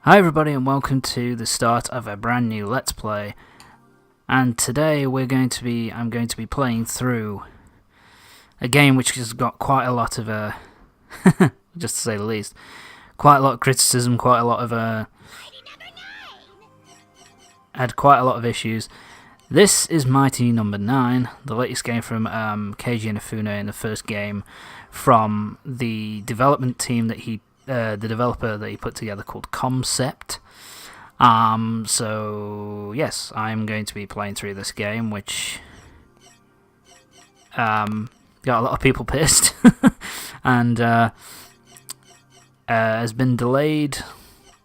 Hi everybody and welcome to the start of a brand new Let's Play, and today I'm going to be playing through a game which has got quite a lot of just to say the least, quite a lot of criticism, quite a lot of had quite a lot of issues. This is Mighty Number 9, the latest game from Keiji Inafune, and the first game from the development team that the developer that he put together called Concept. So yes, I'm going to be playing through this game, which got a lot of people pissed, and has been delayed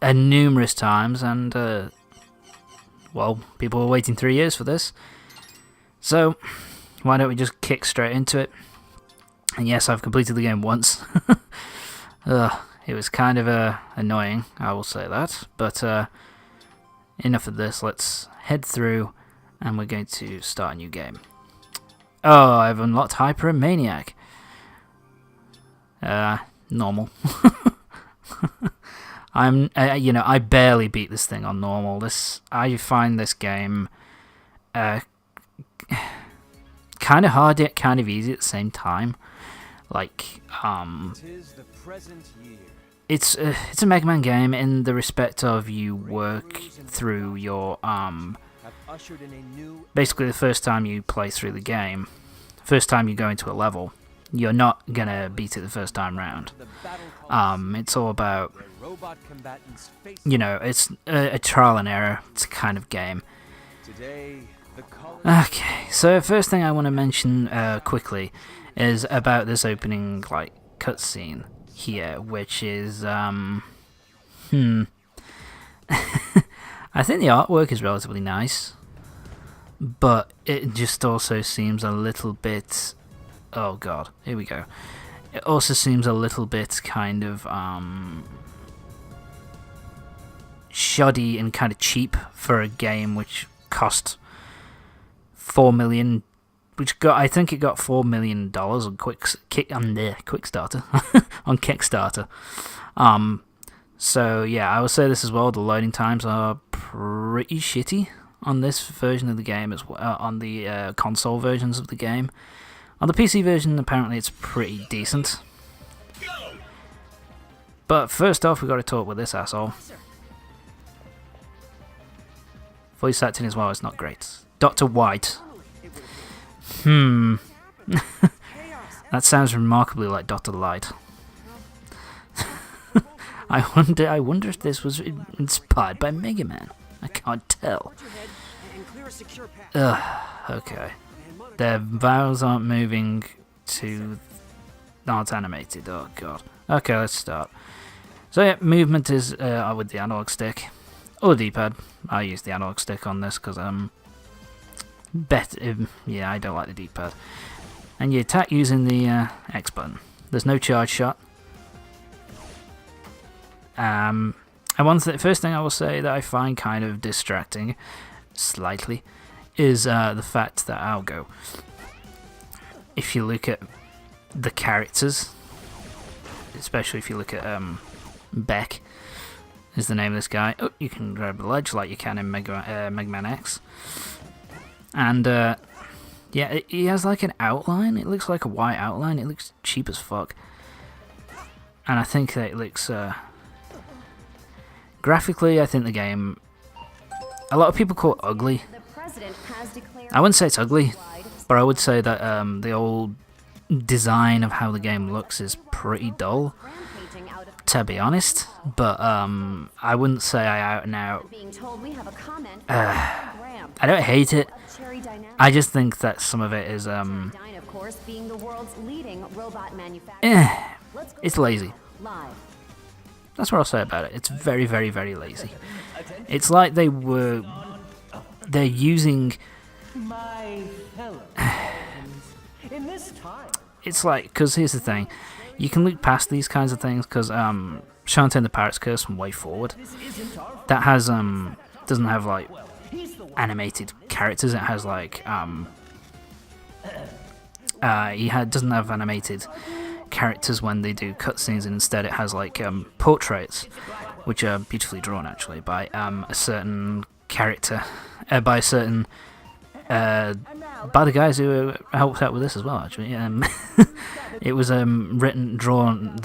numerous times, and well, people were waiting 3 years for this. So why don't we just kick straight into it? And yes, I've completed the game once. It was kind of annoying, I will say that, but enough of this. Let's head through, and we're going to start a new game. Oh, I've unlocked Hyper and Maniac. Normal. I barely beat this thing on normal. I find this game kind of hard yet kind of easy at the same time. Like, it's a Mega Man game in the respect of you work through your basically the first time you play through the game, first time you go into a level, you're not gonna beat it the first time round. It's all about, it's a trial and error. It's a kind of game. Okay, so first thing I want to mention quickly is about this opening cutscene here, which is I think the artwork is relatively nice, but it just also seems a little bit, oh god, here we go. It also seems a little bit kind of shoddy and kind of cheap for a game which cost $4 million, I think it got $4 million on Kickstarter on Kickstarter. So yeah, I will say this as well. The loading times are pretty shitty on this version of the game as well. On the console versions of the game, on the PC version, apparently it's pretty decent. But first off, we got to talk with this asshole. Voice acting as well is not great. Dr. White. That sounds remarkably like Dr. Light. I wonder if this was inspired by Mega Man. I can't tell. Okay. Their vowels aren't moving aren't animated. Oh god. Okay, let's start. So yeah, movement is with the analog stick or D-pad. I use the analog stick on this because yeah, I don't like the D-pad. And you attack using the X button. There's no charge shot. And first thing I will say that I find kind of distracting, slightly, is the fact that if you look at the characters, especially if you look at Beck, is the name of this guy. Oh, you can grab the ledge like you can in Mega Man X. And yeah, he has like an outline. It looks like a white outline. It looks cheap as fuck. And I think that it looks graphically, I think the game, a lot of people call it ugly. I wouldn't say it's ugly, but I would say that the old design of how the game looks is pretty dull, to be honest. But I wouldn't say I out and out I don't hate it. I just think that some of it is it's lazy. That's what I'll say about it. It's very, very, very lazy. It's like they're using it's like, because here's the thing, you can look past these kinds of things, because Shantae and the Pirate's Curse from Way Forward, that has doesn't have like animated characters. It has like doesn't have animated characters when they do cutscenes, and instead it has like portraits, which are beautifully drawn actually by a certain character, by a certain by the guys who helped out with this as well. Actually, it was drawn.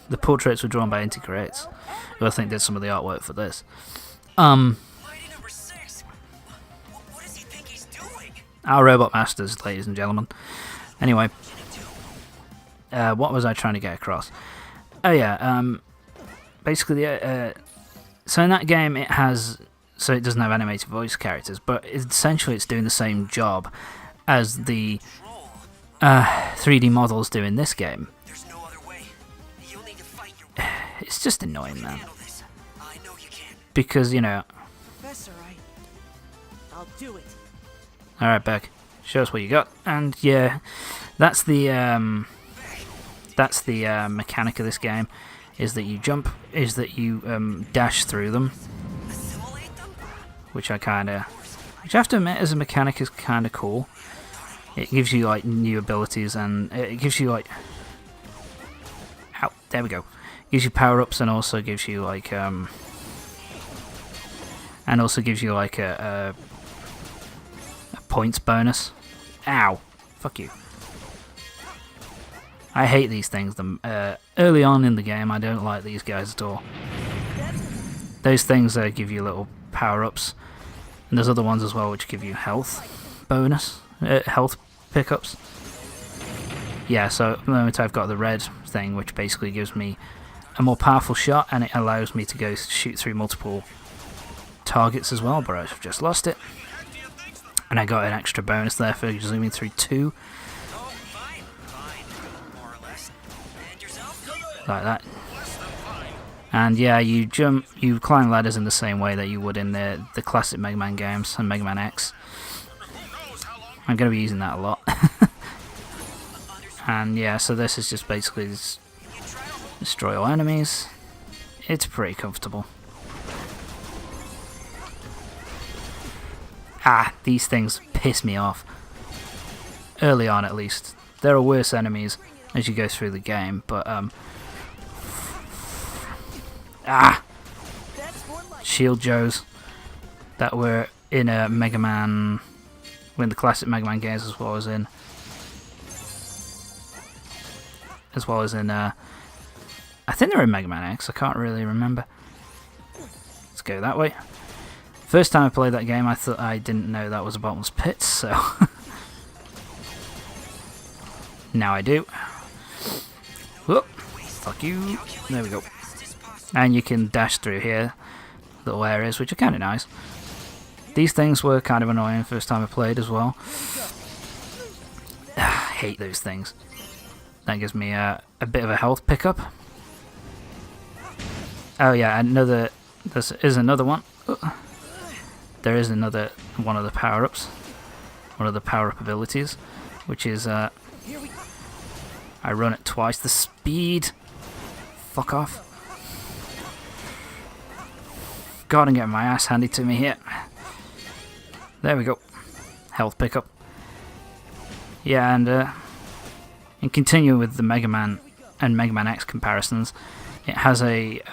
The portraits were drawn by Inti Creates, who I think did some of the artwork for this. Our Robot Masters, ladies and gentlemen. Anyway, what was I trying to get across? Oh yeah, basically, so in that game it has, so it doesn't have animated voice characters, but essentially it's doing the same job as the 3D models do in this game. It's just annoying, man. Because, you know... I'll do it. Alright, Beck. Show us what you got. And yeah, that's the mechanic of this game, is that you jump, is that you dash through them. Which I have to admit, as a mechanic, is kinda cool. It gives you like new abilities, and it gives you like... Ow, there we go. Gives you power-ups, and also gives you like a points bonus. Ow! Fuck you. I hate these things. Early on in the game, I don't like these guys at all. Those things give you little power-ups, and there's other ones as well which give you health bonus, health pickups. Yeah, so at the moment I've got the red thing, which basically gives me a more powerful shot, and it allows me to go shoot through multiple targets as well, but I've just lost it. And I got an extra bonus there for zooming through 2. Like that. And yeah, you climb ladders in the same way that you would in the classic Mega Man games and Mega Man X. I'm going to be using that a lot. And yeah, so this is just basically destroy all enemies. It's pretty comfortable. These things piss me off. Early on, at least. There are worse enemies as you go through the game, but Shield Joes that were in a Mega Man, in the classic Mega Man games, as well as in I think they're in Mega Man X. I can't really remember. Let's go that way. First time I played that game, I thought I didn't know that was a bottomless pit, so now I do. Whoop! Fuck you! There we go. And you can dash through here, little areas, which are kind of nice. These things were kind of annoying first time I played as well. Hate those things. That gives me a bit of a health pickup. Oh yeah, there is another one. There is another one of the power-ups, one of the power-up abilities, which is I run at twice the speed. Fuck off. God, I'm getting my ass handed to me here. There we go. Health pickup. Yeah, and continuing with the Mega Man and Mega Man X comparisons, it has a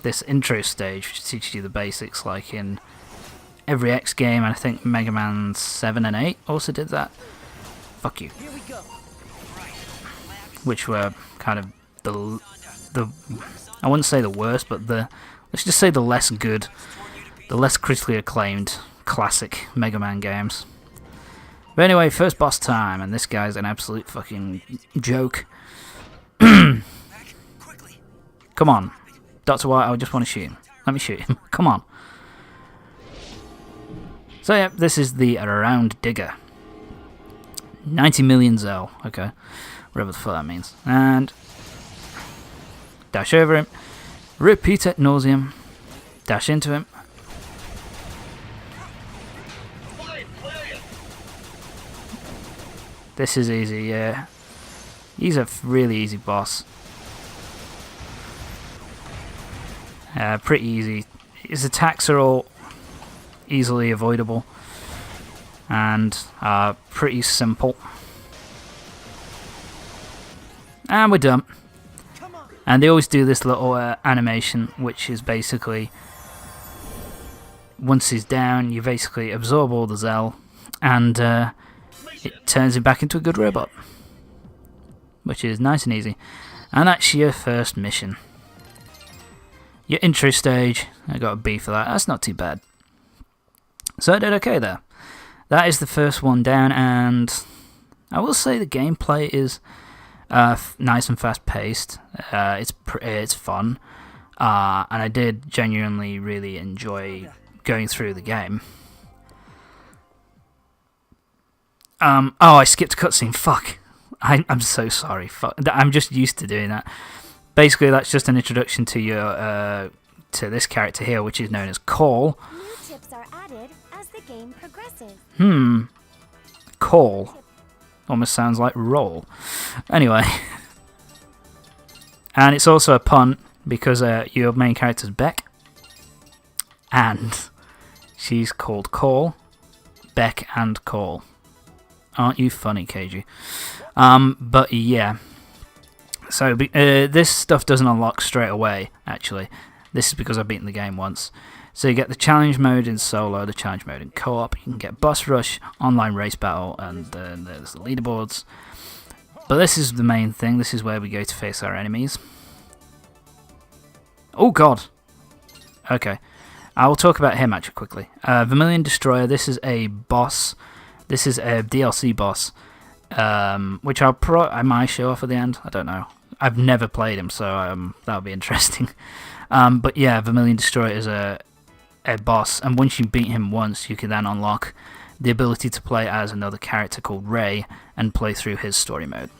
this intro stage which teaches you the basics, like in every X game, and I think Mega Man 7 and 8 also did that. Fuck you. Which were kind of the I wouldn't say the worst, but let's just say the less good, the less critically acclaimed classic Mega Man games. But anyway, first boss time, and this guy's an absolute fucking joke. Come on. Dr. White, I just want to shoot him. Let me shoot him. Come on. So yeah, this is the Round Digger. 90 million Zell. Okay. Whatever the fuck that means. And dash over him. Repeat ad nauseum. Dash into him. This is easy, yeah. He's a really easy boss. Pretty easy. His attacks are all easily avoidable and pretty simple. And we're done. And they always do this little animation, which is basically, once he's down, you basically absorb all the Zell, and it turns him back into a good robot. Which is nice and easy. And that's your first mission. Your intro stage, I got a B for that, that's not too bad. So I did okay there. That is the first one down, and I will say the gameplay is nice and fast paced. It's fun, and I did genuinely really enjoy going through the game. Oh, I skipped a cutscene. Fuck. I'm so sorry. Fuck. I'm just used to doing that. Basically, that's just an introduction to your to this character here, which is known as Call. New chips are added as the game progresses. Call. Almost sounds like roll. Anyway. And it's also a pun because your main character's Beck. And she's called Call. Beck and Call. Aren't you funny, KG? But yeah. So this stuff doesn't unlock straight away, actually. This is because I've beaten the game once. So you get the challenge mode in solo, the challenge mode in co-op, you can get boss rush, online race battle, and there's the leaderboards. But this is the main thing, this is where we go to face our enemies. Oh god! Okay, I will talk about him actually quickly. Vermilion Destroyer, this is a boss, this is a DLC boss, which I might show off at the end, I don't know. I've never played him, so that'll be interesting. But yeah, Vermilion Destroyer is a boss, and once you beat him once, you can then unlock the ability to play as another character called Ray and play through his story mode.